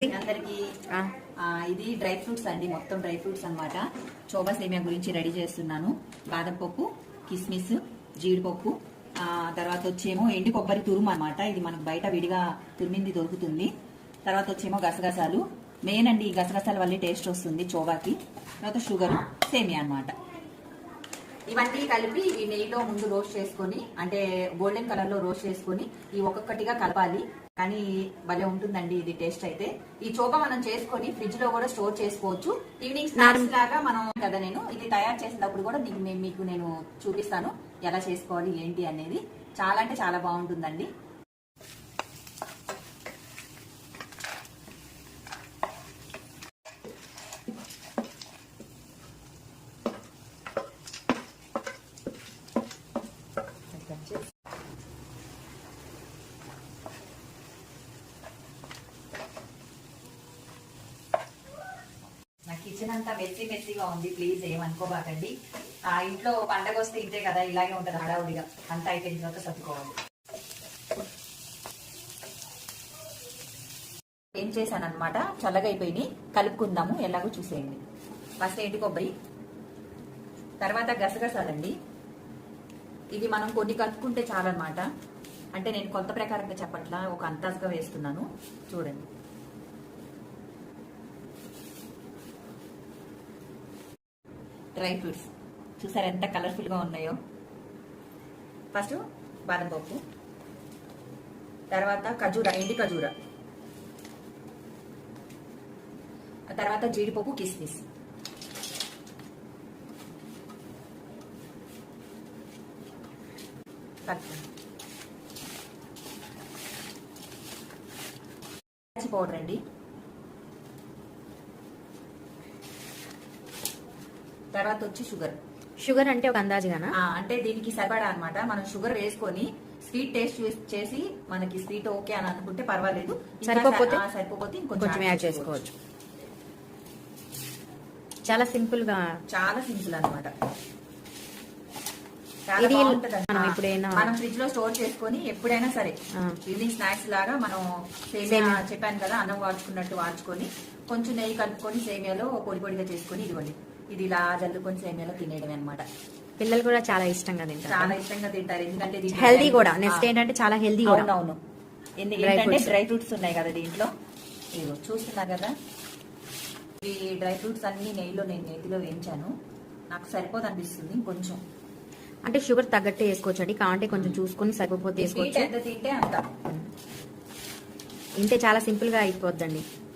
అందరికి ఇది dry fruits అండి, మొత్తం డ్రై ఫ్రూట్స్ అన్నమాట. చోబా సేమియా గురించి రెడీ చేస్తున్నాను. బాదం పప్పు, కిస్మిస్, జీడిపప్పు, తర్వాత వచ్చేమో ఎండు కొబ్బరి తురుము అన్నమాట. ఇది మనకు బయట విడిగా తురిమింది దొరుకుతుంది. తర్వాత వచ్చేమో గసగసాలు మెయిన్ అండి, ఈ గసగసాల వల్లే టేస్ట్ వస్తుంది చోబాకి. తర్వాత షుగర్, సేమియా అన్నమాట. ఇవన్నీ కలిపి ఈ నెయ్యిలో ముందు రోస్ట్ చేసుకొని, అంటే గోల్డెన్ కలర్ లో రోస్ట్ చేసుకొని ఈ ఒక్కొక్కటిగా కలపాలి. కానీ భలే ఉంటుందండి ఇది టేస్ట్ అయితే. ఈ చోబా మనం చేసుకొని ఫ్రిడ్జ్ లో కూడా స్టోర్ చేసుకోవచ్చు. ఈవినింగ్ స్నాక్స్ లాగా మనం కదా, నేను ఇది తయారు చేసినప్పుడు కూడా మీకు నేను చూపిస్తాను ఎలా చేసుకోవాలి ఏంటి అనేది. చాలా అంటే చాలా బాగుంటుందండి. నా కిచెన్ అంతా మెస్సీగా ఉంది, ప్లీజ్ ఏమనుకోబాకండి. ఆ ఇంట్లో పండగ వస్తే ఇంతే కదా, ఇలాగే ఉంటుంది హడావుడిగా. అంతా అయిపోయిన తర్వాత సర్దుకోవాలి. ఏం చేశాను అనమాట, చల్లగా అయిపోయి కలుపుకుందాము ఎలాగో చూసేయండి. ఫస్ట్ ఎండు కొబ్బరి, తర్వాత గసగసాలండి. ఇవి మనం కొన్ని కలుపుకుంటే చాలన్నమాట. అంటే నేను కొత్త ప్రకారంగా చెప్పట్లా, ఒక అందాజుగా వేస్తున్నాను చూడండి. డ్రై ఫ్రూట్స్ చూసారు ఎంత కలర్ఫుల్ గా ఉన్నాయో. ఫస్ట్ బాదం పప్పు, తర్వాత ఖజూర, ఎండి ఖజూర, తర్వాత జీడిపప్పు, కిస్మిస్, పౌడర్ అండి, తర్వాత వచ్చి షుగర్ అంటే ఒక అందాజుగానా, అంటే దీనికి సరిపడా అనమాట. మనం షుగర్ వేసుకొని స్వీట్ టేస్ట్ చేసి మనకి స్వీట్ ఓకే అని అనుకుంటే పర్వాలేదు, సరిపోతే ఇంకొంచెం యాడ్ చేసుకోవచ్చు. చాలా సింపుల్ అనమాట. మనం ఫ్రిడ్జ్ లో స్టోర్ చేసుకొని ఎప్పుడైనా సరే ఈవినింగ్ స్నాక్స్ లాగా మనం సేమియా చెప్పాను కదా, అన్నం వాడుకున్నట్టు వాడుకొని కొంచెం నెయ్యి కలుపుకొని సేమియాలో పొడి పొడిగా చేసుకొని ఇదిగోండి, ఇది ఇలా జల్లుకొని సేమియాలో తినేయడం అనమాట. పిల్లలు కూడా చాలా ఇష్టంగా తింటారు, ఎందుకంటే హెల్దీ కూడా. నెక్స్ట్ ఏంటంటే చాలా హెల్దీ కూడా. అవును, ఎందుకంటే డ్రై ఫ్రూట్స్ ఉన్నాయి కదా దీంట్లో. ఇదిగో చూస్తున్నారు కదా, ఈ డ్రై ఫ్రూట్స్ అన్ని నేను నేతిలో వేయించాను. నాకు సరిపోదు అనిపిస్తుంది కొంచెం. అంటే షుగర్ తగ్గట్టే వేసుకోవచ్చు అండి, కావంటే కొంచెం చూసుకొని సరిపోతే వేసుకోవచ్చు. ఎంత తింటే అంత. ఇంతే, చాలా సింపుల్ గా అయిపోద్దండి.